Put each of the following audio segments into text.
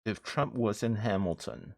if Trump was in Hamilton.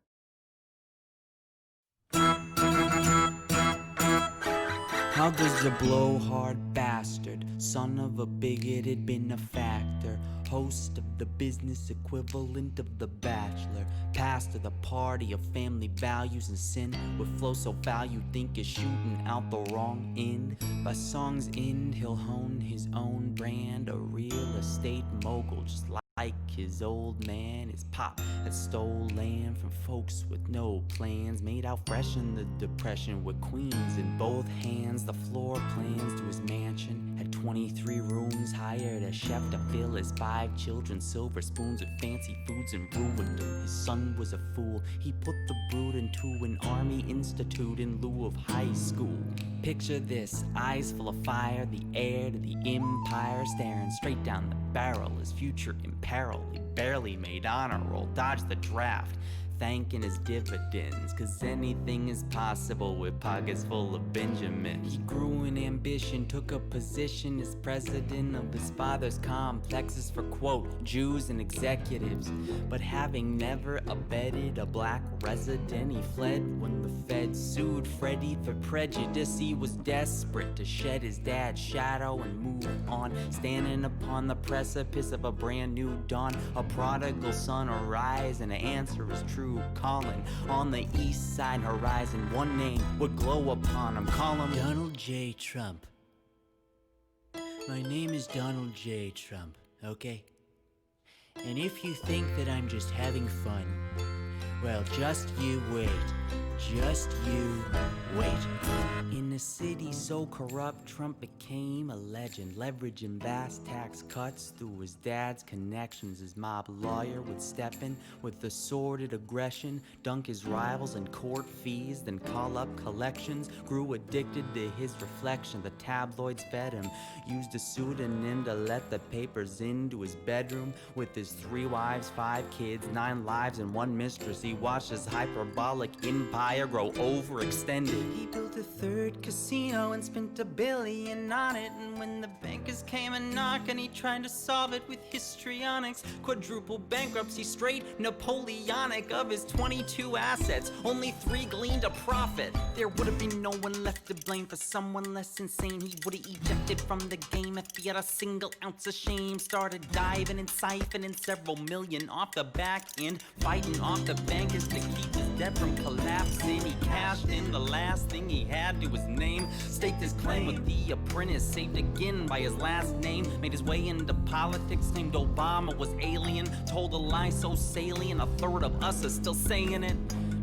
How does the blowhard bastard, son of a bigoted benefactor, host of the business equivalent of The Bachelor, pastor the party of family values and sin, with flow so foul you think you're shooting out the wrong end? By song's end he'll hone his own brand, a real estate mogul just like his old man. His pop that stole land from folks with no plans, made out fresh in the depression with queens in both hands. The floor plans to his mansion had 23 rooms, hired a chef to fill his 5 children silver spoons with fancy foods, and ruined him. His son was a fool. He put the brood into an army institute in lieu of high school. Picture this, eyes full of fire, the heir to the empire, staring straight down the barrel, his future in peril. He barely made honor roll, dodged the draft, thanking his dividends, cause anything is possible with pockets full of Benjamins. He grew in ambition, took a position as president of his father's complexes for, quote, Jews and executives. But having never abetted a black resident, he fled when the feds sued Freddie for prejudice. He was desperate to shed his dad's shadow and move on, standing upon the precipice of a brand new dawn. A prodigal son arise, and the answer is true calling. On the east side horizon, one name would glow upon him. Call him Donald J. Trump. My name is Donald J. Trump, okay? And if you think that I'm just having fun, well, just you wait. Just you wait. In a city so corrupt, Trump became a legend, leveraging vast tax cuts through his dad's connections. His mob lawyer would step in with the sordid aggression, dunk his rivals in court fees, then call up collections. Grew addicted to his reflection, the tabloids fed him. Used a pseudonym to let the papers into his bedroom. With his 3 wives, 5 kids, 9 lives, and 1 mistress, he watched his hyperbolic empire grow overextended. He built a 3rd casino and spent $1 billion on it. And when the bankers came a knocking, he tried to solve it with histrionics. Quadruple bankruptcy, straight Napoleonic. Of his 22 assets, only 3 gleaned a profit. There would have been no one left to blame for someone less insane. He would have ejected from the game if he had a single ounce of shame. Started diving and siphoning several million off the back end, fighting off the bankers to keep his debt from collapsing. He cashed in the last thing he had to his name, staked his claim with The Apprentice, saved again by his last name, made his way into politics, claimed Obama was alien, told a lie so salient 1/3 of us are still saying it.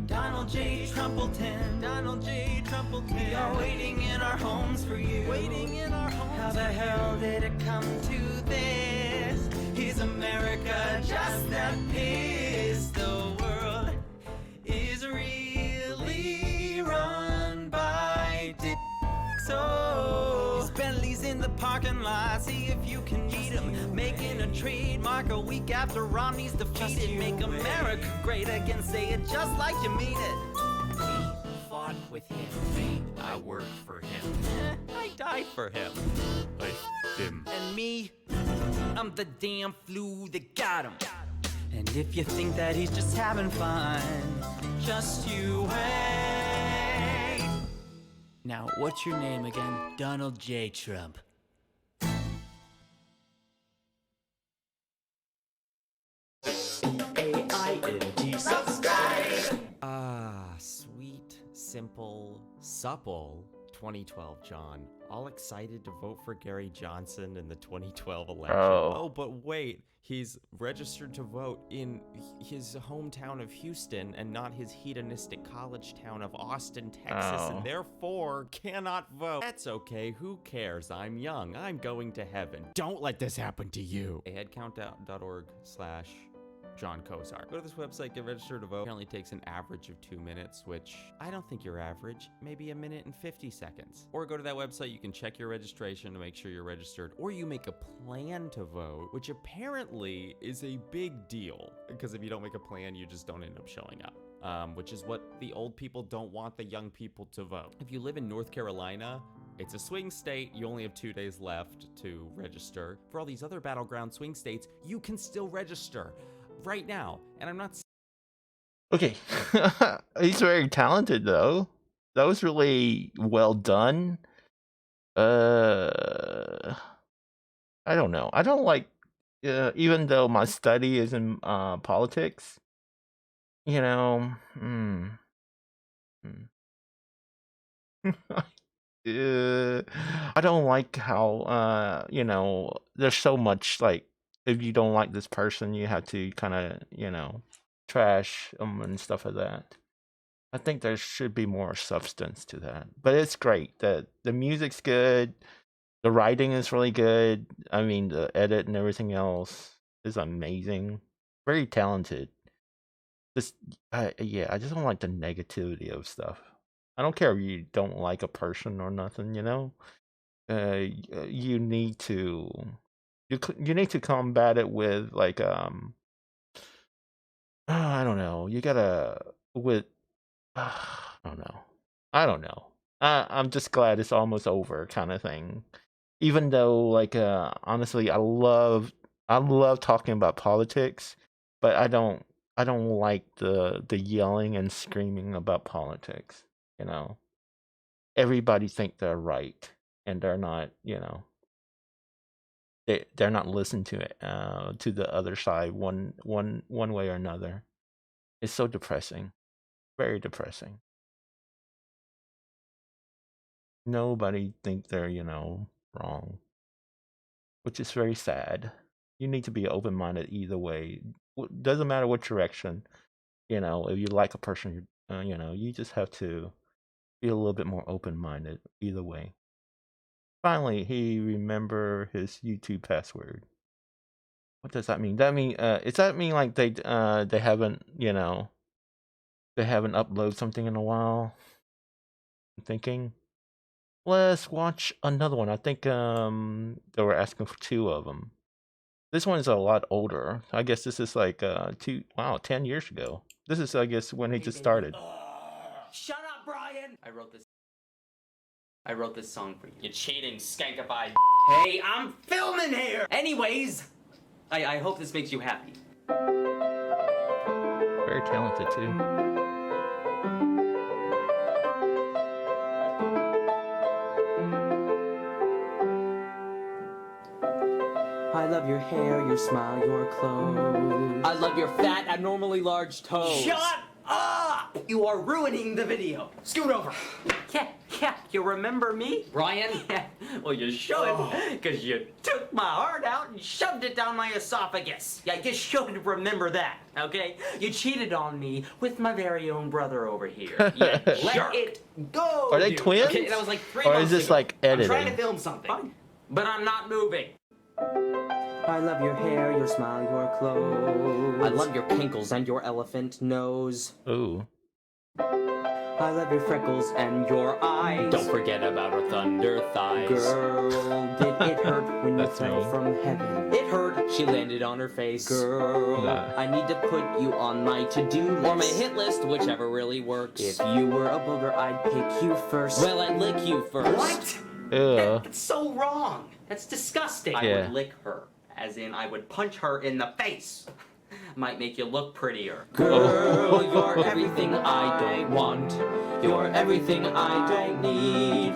Donald J. Trumpleton, Donald J. Trumpleton, we are waiting in our homes for you. Waiting in our homes. How the hell did it come to this? Is America just that pissed? The world is really run by dicks. So his Bentley's in the parking lot, see if you can meet him. Making a trademark a week after Romney's defeated. Make America great again, say it just like you mean it. We fought with him, I worked for him, I died for him, I f***ed him. And me, I'm the damn flu that got him. And if you think that he's just having fun, just you wait. Now, what's your name again? Donald J. Trump. AINT, subscribe! Sweet, simple, supple 2012 John. All excited to vote for Gary Johnson in the 2012 election. Oh, but wait. He's registered to vote in his hometown of Houston and not his hedonistic college town of Austin, Texas, and therefore cannot vote. That's okay. Who cares? I'm young. I'm going to heaven. Don't let this happen to you. headcountdown.org/John Kozar. Go to this website, get registered to vote. It apparently takes an average of 2 minutes, which I don't think you're average. Maybe 1 minute and 50 seconds. Or go to that website, you can check your registration to make sure you're registered. Or you make a plan to vote, which apparently is a big deal. Because if you don't make a plan, you just don't end up showing up. Which is what the old people don't want the young people to vote. If you live in North Carolina, it's a swing state. You only have 2 days left to register. For all these other battleground swing states, you can still register. right now, and I'm not. Okay, he's very talented though. That was really well done. I don't know. I don't like, even though my study is in politics. You know, I don't like how there's so much like if you don't like this person, you have to kind of trash them and stuff like that. I think there should be more substance to that, but it's great. The music's good, the writing is really good. I mean, the edit and everything else is amazing. Very talented. Just, yeah, I just don't like the negativity of stuff. I don't care if you don't like a person or nothing, you need to you need to combat it with like I don't know. You gotta with I don't know. I'm just glad it's almost over, kind of thing. Even though, like, honestly, I love talking about politics, but I don't like the yelling and screaming about politics. You know, everybody think they're right, and they're not. They're not listening to it to the other side one way or another. It's so depressing, very depressing. Nobody think they're wrong, which is very sad. You need to be open-minded either way. Doesn't matter what direction. If you like a person, you just have to be a little bit more open-minded either way. Finally, he remember his YouTube password. What does that mean? Does that mean like they haven't they haven't uploaded something in a while? I'm thinking. Let's watch another one. I think they were asking for 2 of them. This one is a lot older. I guess this is like 10 years ago. This is, I guess, when he just started. Shut up, Brian! I wrote this song for you. You cheating, skankified. Hey, I'm filming here! Anyways, I hope this makes you happy. Very talented, too. I love your hair, your smile, your clothes. I love your fat, abnormally large toes. Shut up! You are ruining the video. Scoot over. Yeah, you remember me? Brian? Yeah, well, you should, because you took my heart out and shoved it down my esophagus. Yeah, you should remember that, okay? You cheated on me with my very own brother over here. Yeah, let it go. Are they dude. twins? Okay, that was like 3 or months is this ago. like editing? I'm trying to film something. Fine. But I'm not moving. I love your hair, your smile, your clothes. I love your pinkles and your elephant nose. Ooh. I love your freckles and your eyes. Don't forget about her thunder thighs. Girl, did it hurt when you That's fell me. from heaven? It hurt. She landed on her face. Girl, Nah. I need to put you on my to-do list. Or my hit list, whichever really works. If you were a booger, I'd pick you first. Well, I'd lick you first. What? Ew. That's so wrong. That's disgusting. I Yeah. would lick her, as in I would punch her in the face. Might make you look prettier. Girl, you're everything I don't want. You're everything I don't need.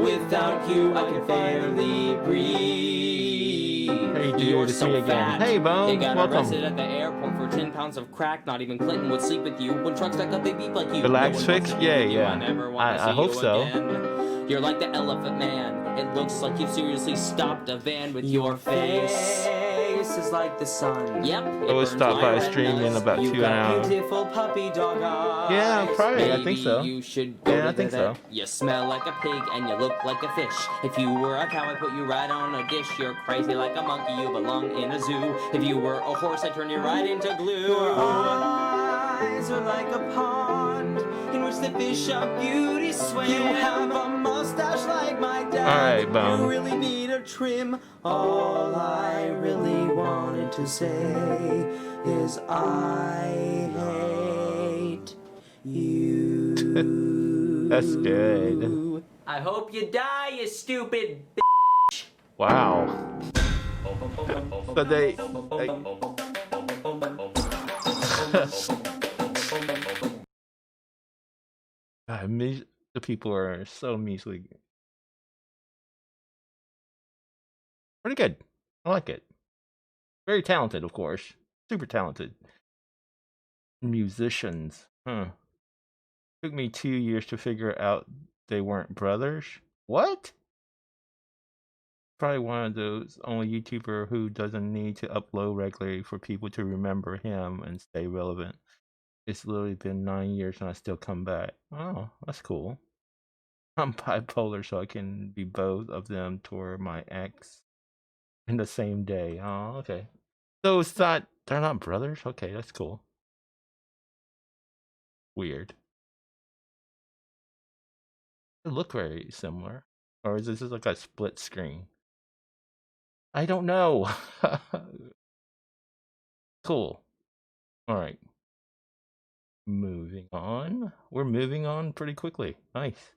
Without you, I can barely breathe. Hey, dude, You're it's so me again. fat. Hey, Bone, You got welcome. arrested at the airport for 10 pounds of crack. Not even Clinton would sleep with you. When trucks back up, they beep like you. The lags No one fixed? wants to be Yeah, with you. yeah. I never want to I see hope you so. again. You're like the elephant man. It looks like you've seriously stopped a van with your face. Is like the sun. Yep. I was stopped by a stream in about You 2 got hours. beautiful puppy dog eyes. Yeah, probably. I think Maybe so. you should go Yeah, to I think the so. vet. You smell like a pig and you look like a fish. If you were a cow, I'd put you right on a dish. You're crazy like a monkey, you belong in a zoo. If you were a horse, I'd turn you right into glue. Your eyes are like a pond in which the fish of beauty swim. You have a mustache like my dad. Alright, Bone. You really need a trim. All I really wanted to say is I hate you. That's good. I hope you die, you stupid Wow. So they The people are so measly. Pretty good. I like it. Very talented, of course. Super talented. Musicians. Huh. Took me 2 years to figure out they weren't brothers. What? Probably one of those only YouTuber who doesn't need to upload regularly for people to remember him and stay relevant. It's literally been 9 years and I still come back. Oh, that's cool. I'm bipolar, so I can be both of them toward my ex in the same day. Oh, okay. So it's not, they're not brothers? Okay, that's cool. Weird. They look very similar. Or is this just like a split screen? I don't know. Cool. Alright. Moving on. We're moving on pretty quickly. Nice.